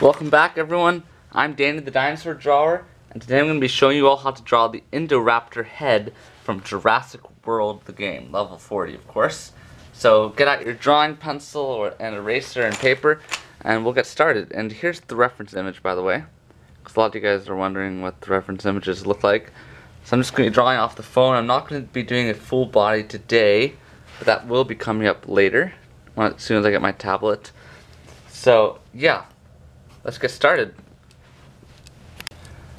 Welcome back, everyone. I'm Danny the Dinosaur Drawer, and today I'm going to be showing you all how to draw the Indoraptor head from Jurassic World the Game, level 40 of course. So get out your drawing pencil and eraser and paper, and we'll get started. And here's the reference image, by the way, because a lot of you guys are wondering what the reference images look like. So I'm just going to be drawing off the phone. I'm not going to be doing a full body today, but that will be coming up later, as soon as I get my tablet. So yeah. Let's get started.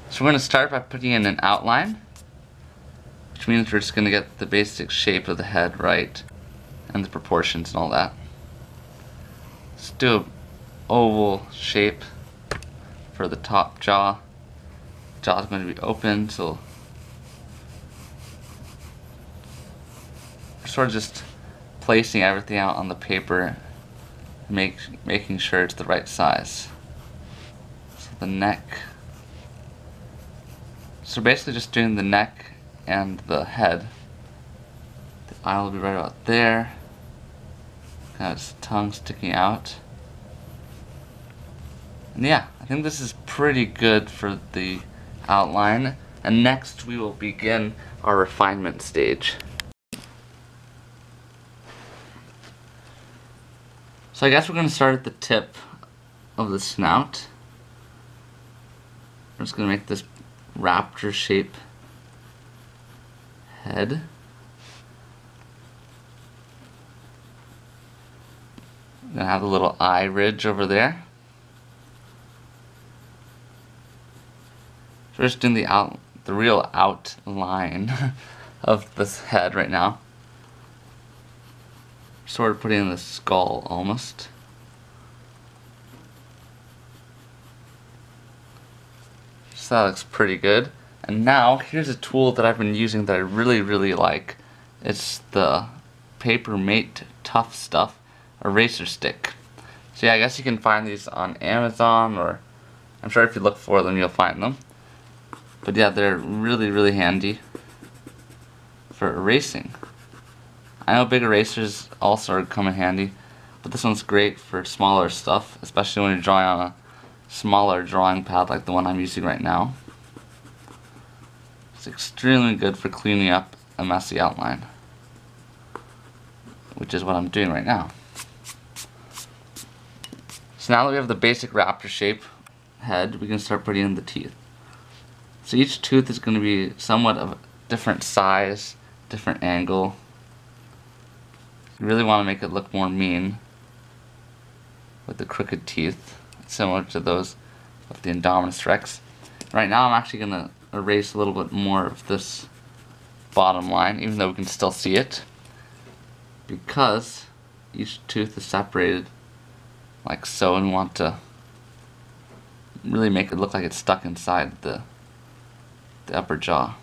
So we're going to start by putting in an outline, which means we're just going to get the basic shape of the head right, and the proportions and all that. Let's do an oval shape for the top jaw. The jaw is going to be open, so we're sort of just placing everything out on the paper, making sure it's the right size. The neck. So basically just doing the neck and the head. The eye will be right about there. Got his tongue sticking out. And yeah, I think this is pretty good for the outline. And next we will begin our refinement stage. So I guess we're going to start at the tip of the snout. I'm just going to make this raptor shape head. I'm going to have a little eye ridge over there. So we're just doing the real outline of this head right now. Sort of putting in the skull almost. So that looks pretty good. And now here's a tool that I've been using that I really like. It's the Paper Mate Tough Stuff eraser stick. So yeah, I guess you can find these on Amazon, or I'm sure if you look for them you'll find them. But yeah, they're really handy for erasing. I know big erasers also come in handy, but this one's great for smaller stuff, especially when you're drawing on a smaller drawing pad like the one I'm using right now. It's extremely good for cleaning up a messy outline, which is what I'm doing right now. So now that we have the basic raptor shape head, we can start putting in the teeth. So each tooth is going to be somewhat of a different size, different angle. You really want to make it look more mean with the crooked teeth, similar to those of the Indominus Rex. Right now I'm actually going to erase a little bit more of this bottom line, even though we can still see it, because each tooth is separated like so, and we want to really make it look like it's stuck inside the upper jaw.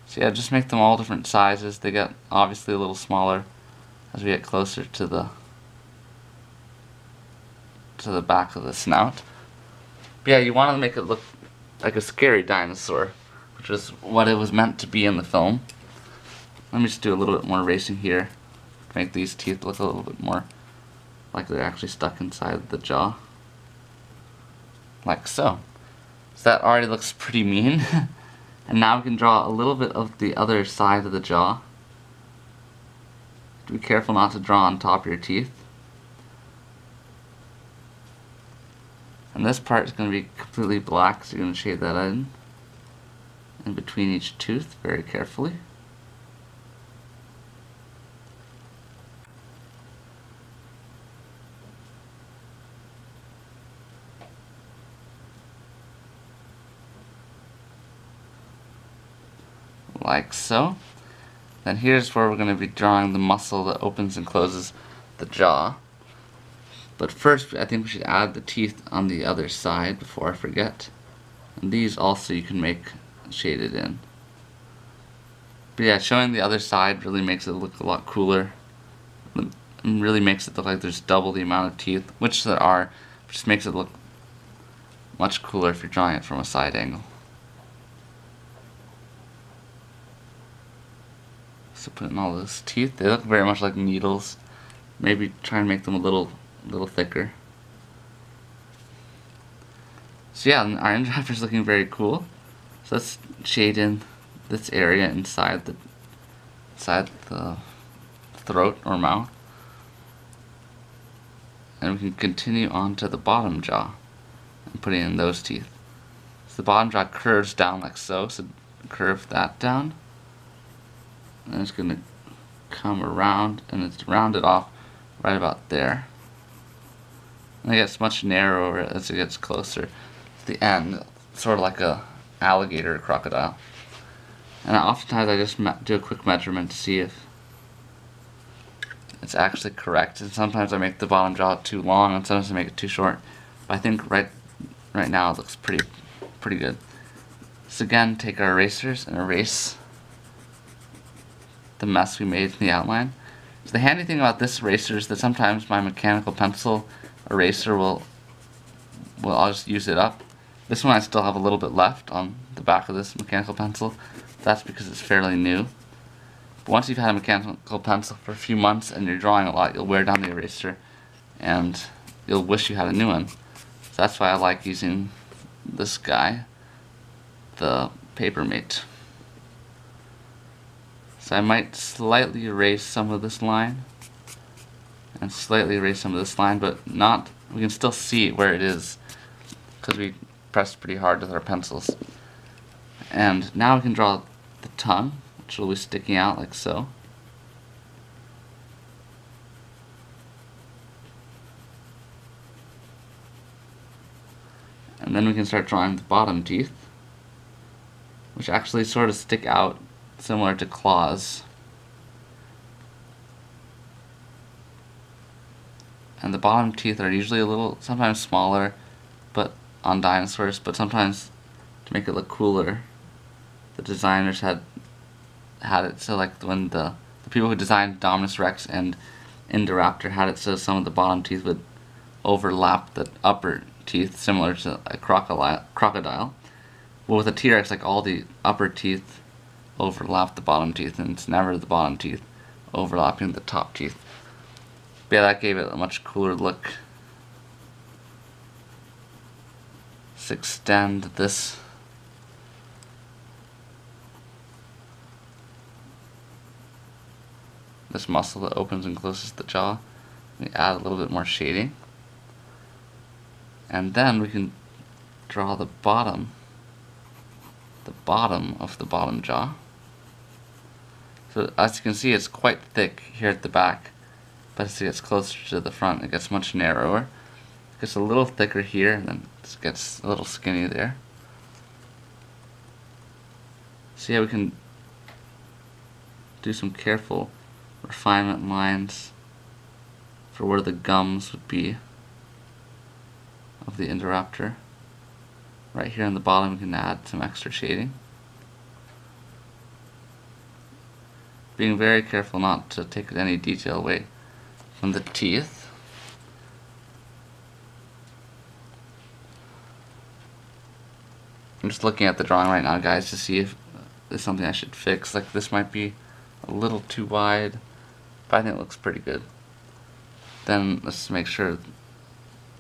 So yeah, just make them all different sizes. They get obviously a little smaller as we get closer to the back of the snout. But yeah, you want to make it look like a scary dinosaur, which is what it was meant to be in the film. Let me just do a little bit more erasing here to make these teeth look a little bit more like they're actually stuck inside the jaw. Like so. So that already looks pretty mean. And now we can draw a little bit of the other side of the jaw. Be careful not to draw on top of your teeth. And this part is going to be completely black, so you're going to shade that in between each tooth very carefully. Like so. Then here's where we're going to be drawing the muscle that opens and closes the jaw. But first, I think we should add the teeth on the other side before I forget. And these also you can make shaded in. But yeah, showing the other side really makes it look a lot cooler. It really makes it look like there's double the amount of teeth, which there are. It just makes it look much cooler if you're drawing it from a side angle. So put in all those teeth. They look very much like needles. Maybe try and make them a little thicker. So yeah, our Indoraptor is looking very cool. So let's shade in this area inside the throat or mouth. And we can continue on to the bottom jaw and putting in those teeth. So the bottom jaw curves down like so, so curve that down. And it's going to come around and it's rounded off right about there. And it gets much narrower as it gets closer to the end, sort of like a alligator or crocodile. And oftentimes I just do a quick measurement to see if it's actually correct. And sometimes I make the bottom jaw too long, and sometimes I make it too short. But I think right now it looks pretty good. So again, take our erasers and erase the mess we made in the outline. So the handy thing about this eraser is that sometimes my mechanical pencil eraser I'll just use it up. This one I still have a little bit left on the back of this mechanical pencil. That's because it's fairly new. But once you've had a mechanical pencil for a few months and you're drawing a lot, you'll wear down the eraser and you'll wish you had a new one. So that's why I like using this guy, the Papermate. So I might slightly erase some of this line and slightly erase some of this line, but not, we can still see where it is because we pressed pretty hard with our pencils. And now we can draw the tongue, which will be sticking out like so. And then we can start drawing the bottom teeth, which actually sort of stick out similar to claws. And the bottom teeth are usually a little, sometimes smaller, but on dinosaurs, but sometimes to make it look cooler, the designers had it so like when the people who designed Dominus Rex and Indoraptor had it so some of the bottom teeth would overlap the upper teeth, similar to a crocodile. Well, with a T-Rex, like all the upper teeth overlap the bottom teeth, and it's never the bottom teeth overlapping the top teeth. But yeah, that gave it a much cooler look. Let's extend this muscle that opens and closes the jaw. We add a little bit more shading. And then we can draw the bottom of the bottom jaw. So as you can see, it's quite thick here at the back, but as it gets closer to the front, it gets much narrower. It gets a little thicker here, and then it gets a little skinny there. So yeah, we can do some careful refinement lines for where the gums would be of the Indoraptor. Right here on the bottom we can add some extra shading. Being very careful not to take any detail away from the teeth. I'm just looking at the drawing right now, guys, to see if there's something I should fix. Like this might be a little too wide, but I think it looks pretty good. Then let's make sure.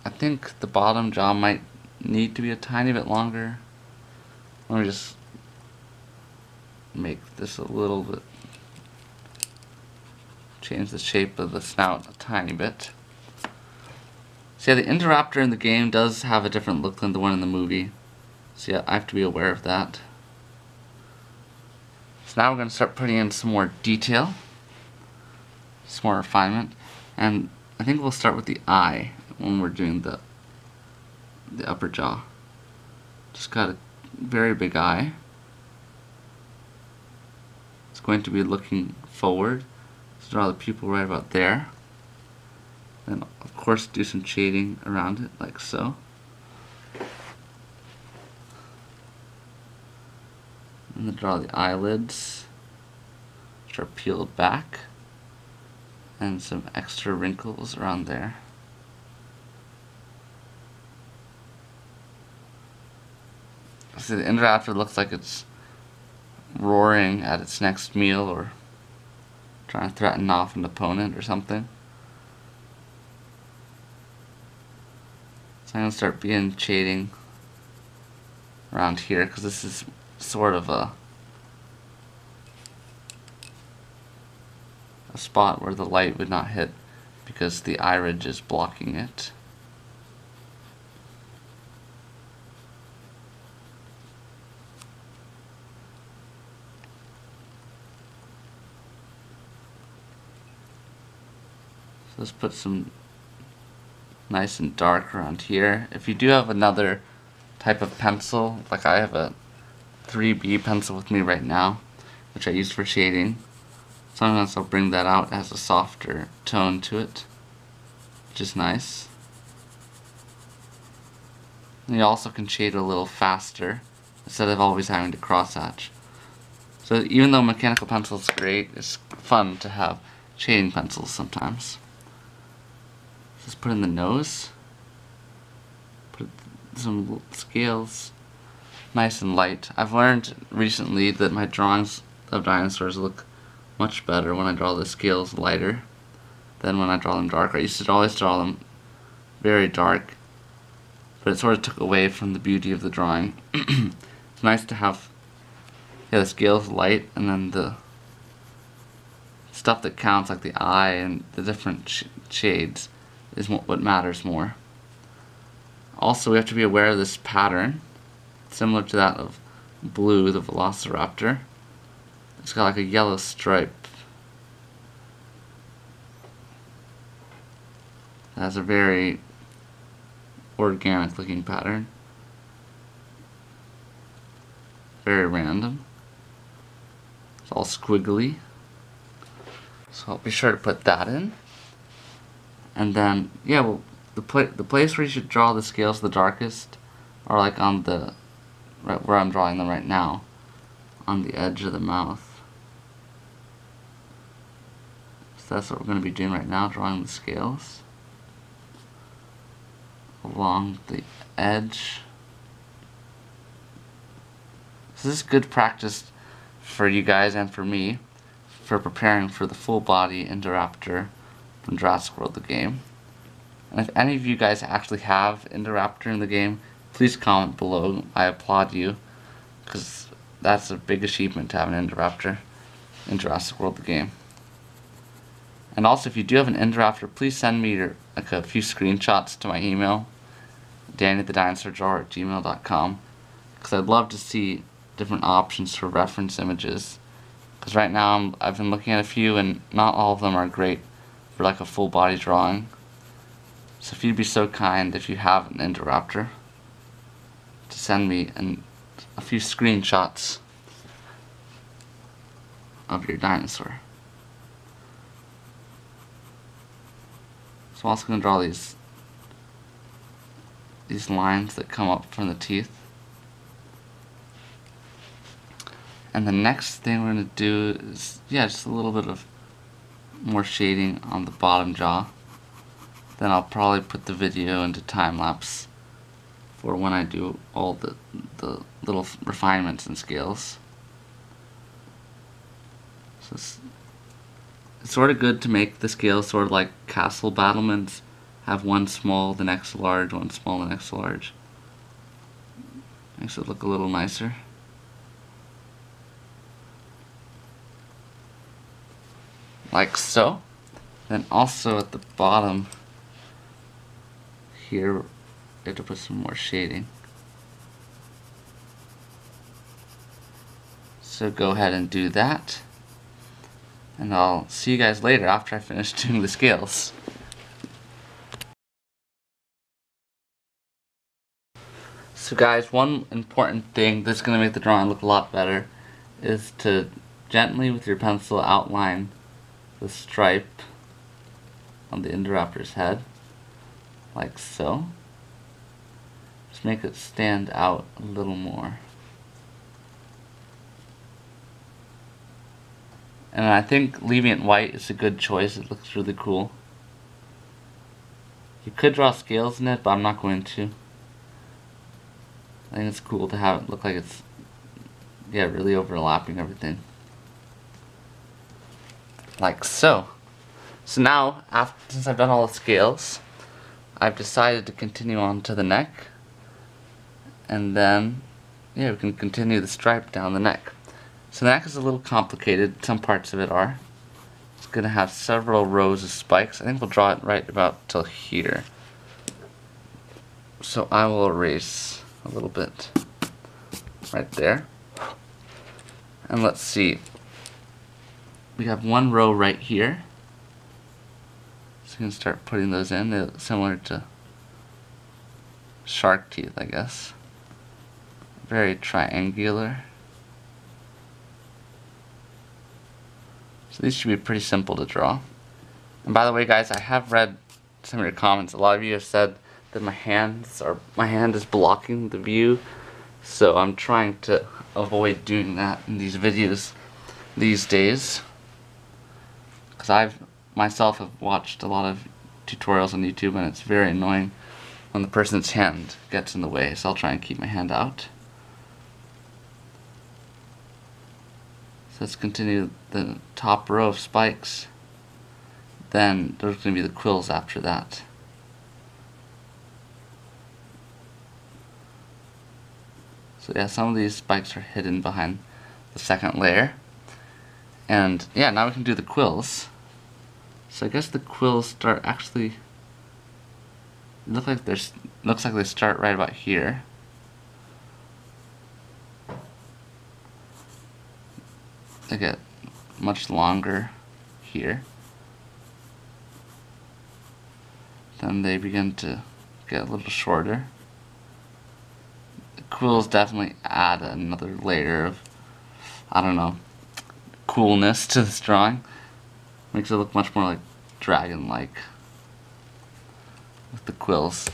I think the bottom jaw might need to be a tiny bit longer. Let me just make this a little bit, change the shape of the snout a tiny bit. So yeah, the Indoraptor in the game does have a different look than the one in the movie. So yeah, I have to be aware of that. So now we're going to start putting in some more detail, some more refinement, and I think we'll start with the eye when we're doing the upper jaw. Just got a very big eye. It's going to be looking forward. So draw the pupil right about there. Then of course do some shading around it like so. And then draw the eyelids, which are peeled back, and some extra wrinkles around there. So the Indoraptor looks like it's roaring at its next meal or trying to threaten off an opponent or something. So I'm going to start being shading around here, because this is sort of a spot where the light would not hit because the eye ridge is blocking it. So let's put some nice and dark around here. If you do have another type of pencil, like I have a 3B pencil with me right now, which I use for shading, sometimes I'll bring that out. It has a softer tone to it, which is nice. And you also can shade a little faster instead of always having to crosshatch. So even though mechanical pencil is great, it's fun to have shading pencils sometimes. Just put in the nose, put some scales, nice and light. I've learned recently that my drawings of dinosaurs look much better when I draw the scales lighter than when I draw them darker. I used to always draw them very dark, but it sort of took away from the beauty of the drawing. It's nice to have the scales light, and then the stuff that counts, like the eye and the different shades, is what matters more. Also, we have to be aware of this pattern, similar to that of Blue, the Velociraptor. It's got like a yellow stripe. It has a very organic looking pattern. Very random. It's all squiggly. So I'll be sure to put that in. And then, yeah, well, the place where you should draw the scales the darkest are like on the, right where I'm drawing them right now, on the edge of the mouth. So that's what we're going to be doing right now, drawing the scales along the edge. So this is good practice for you guys and for me for preparing for the full body Indoraptor from Jurassic World the Game. And if any of you guys actually have Indoraptor in the game, please comment below. I applaud you, because that's a big achievement to have an Indoraptor in Jurassic World the Game. And also, if you do have an Indoraptor, please send me a few screenshots to my email, dannythedinosaurdrawer@gmail.com, because I'd love to see different options for reference images. Because right now I've been looking at a few, and not all of them are great for like a full body drawing. So if you'd be so kind, if you have an Indoraptor, to send me a few screenshots of your dinosaur. So I'm also going to draw these lines that come up from the teeth. And the next thing we're going to do is, yeah, just a little bit of more shading on the bottom jaw. Then I'll probably put the video into time-lapse for when I do all the little refinements and scales. So it's sort of good to make the scales sort of like castle battlements. Have one small, the next large, one small, the next large. Makes it look a little nicer. Like so. Then also at the bottom here, I have to put some more shading. So go ahead and do that. And I'll see you guys later after I finish doing the scales. So guys, one important thing that's going to make the drawing look a lot better is to gently with your pencil outline the stripe on the Indoraptor's head, like so. Just make it stand out a little more. And I think leaving it white is a good choice. It looks really cool. You could draw scales in it, but I'm not going to. I think it's cool to have it look like it's, yeah, really overlapping everything. like so. So now, since I've done all the scales, I've decided to continue on to the neck, and then, yeah, we can continue the stripe down the neck. So the neck is a little complicated, some parts of it are. It's going to have several rows of spikes. I think we'll draw it right about till here. So I will erase a little bit right there. And let's see. We have one row right here. So you can start putting those in. They're similar to shark teeth, I guess. Very triangular. So these should be pretty simple to draw. And by the way, guys, I have read some of your comments. A lot of you have said that my hand is blocking the view. So I'm trying to avoid doing that in these videos these days. Because I've myself have watched a lot of tutorials on YouTube, and it's very annoying when the person's hand gets in the way. So I'll try and keep my hand out. So let's continue the top row of spikes. Then there's going to be the quills after that. So yeah, some of these spikes are hidden behind the second layer. And yeah, now we can do the quills. So I guess the quills start actually, looks like they start right about here. They get much longer here. Then they begin to get a little shorter. The quills definitely add another layer of, I don't know, coolness to this drawing. Makes it look much more like dragon-like with the quills.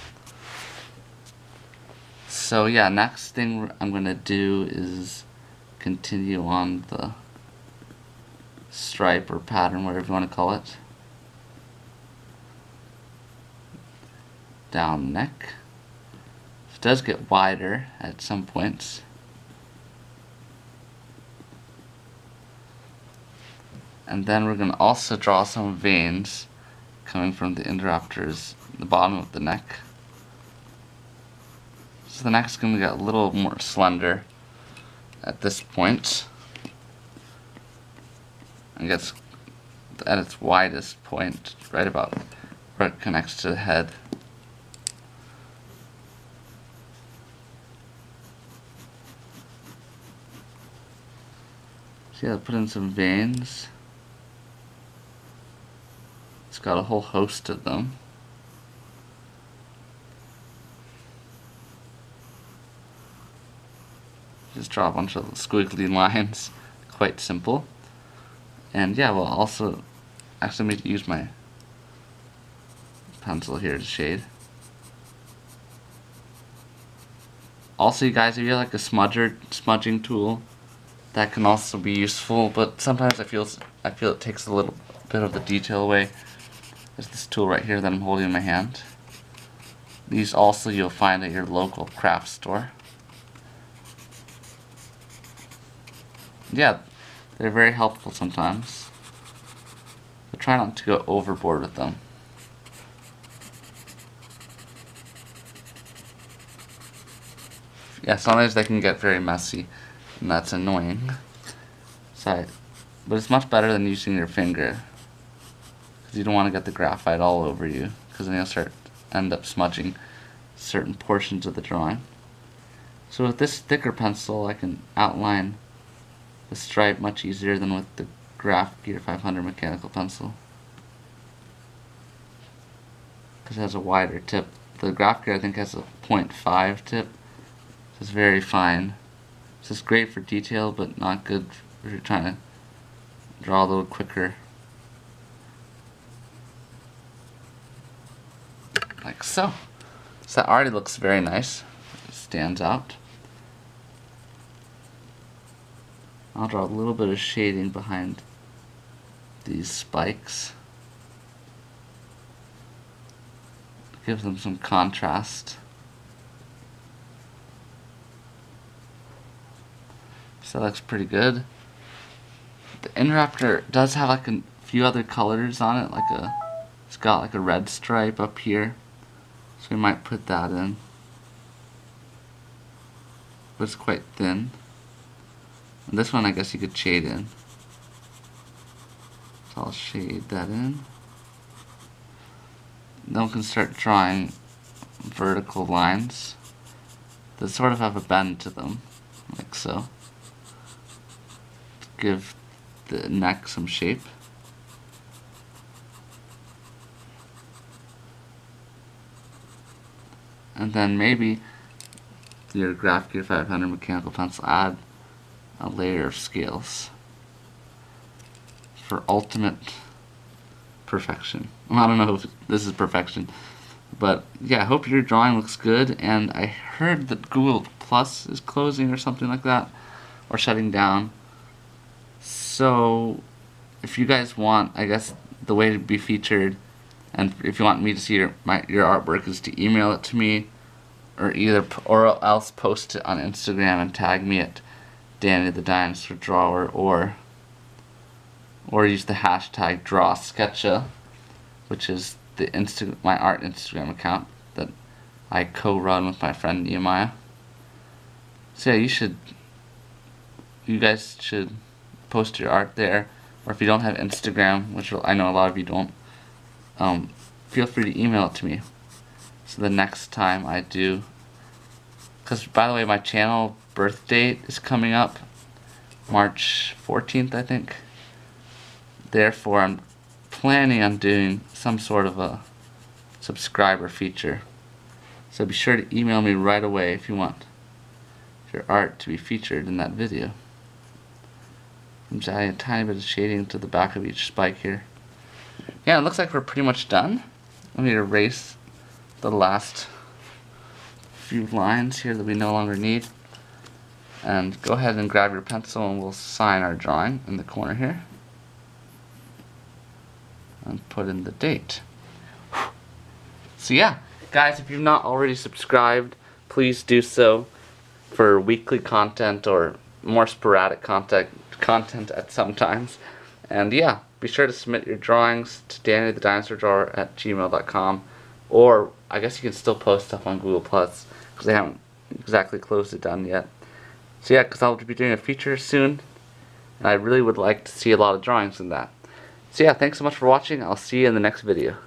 So yeah, next thing I'm going to do is continue on the stripe or pattern, whatever you want to call it, down neck. It does get wider at some points. And then we're going to also draw some veins coming from the Indoraptor's, the bottom of the neck. So the neck's going to get a little more slender at this point. It gets at its widest point, right about where it connects to the head. So yeah, put in some veins. It's got a whole host of them. Just draw a bunch of squiggly lines. Quite simple. And yeah, we'll also actually need to use my pencil here to shade. Also, you guys, if you have like a smudging tool, that can also be useful. But sometimes I feel it takes a little bit of the detail away. There's this tool right here that I'm holding in my hand. These also you'll find at your local craft store. Yeah, they're very helpful sometimes, but try not to go overboard with them. Yeah, sometimes they can get very messy, and that's annoying. But it's much better than using your finger, because you don't want to get the graphite all over you, because then you'll end up smudging certain portions of the drawing. So with this thicker pencil, I can outline the stripe much easier than with the Graph Gear 500 mechanical pencil, because it has a wider tip. The Graph Gear I think has a 0.5 tip, so it's very fine. This is great for detail, but not good if you're trying to draw a little quicker. Like so. So that already looks very nice. It stands out. I'll draw a little bit of shading behind these spikes. Give them some contrast. So that looks pretty good. The Indoraptor does have like a few other colors on it, it's got like a red stripe up here, so we might put that in. But it's quite thin. And this one I guess you could shade in. So I'll shade that in. Then we can start drawing vertical lines that sort of have a bend to them, like so. Give the neck some shape. And then maybe your Graph Gear 500 mechanical pencil, add a layer of scales for ultimate perfection. Well, I don't know if this is perfection, but yeah, I hope your drawing looks good. And I heard that Google Plus is closing or something like that, or shutting down. So if you guys want, I guess the way to be featured, and if you want me to see your artwork, is to email it to me, or else post it on Instagram and tag me at Danny the Dinosaur Drawer, or use the hashtag DrawSketcha, which is my art Instagram account that I co-run with my friend Nehemiah. So yeah, you guys should post your art there, or if you don't have Instagram, which I know a lot of you don't, feel free to email it to me. So the next time I do, because by the way, my channel birth date is coming up, March 14th, I think. Therefore, I'm planning on doing some sort of a subscriber feature. So be sure to email me right away if you want your art to be featured in that video. I'm just adding a tiny bit of shading to the back of each spike here. Yeah, it looks like we're pretty much done. Let me erase the last few lines here that we no longer need. And go ahead and grab your pencil and we'll sign our drawing in the corner here. And put in the date. So yeah, guys, if you've not already subscribed, please do so for weekly content or more sporadic content at some times. And yeah, be sure to submit your drawings to DannyTheDinosaurDrawer@gmail.com, or I guess you can still post stuff on Google Plus because they haven't exactly closed it down yet. So yeah, because I'll be doing a feature soon, and I really would like to see a lot of drawings in that. So yeah, thanks so much for watching. I'll see you in the next video.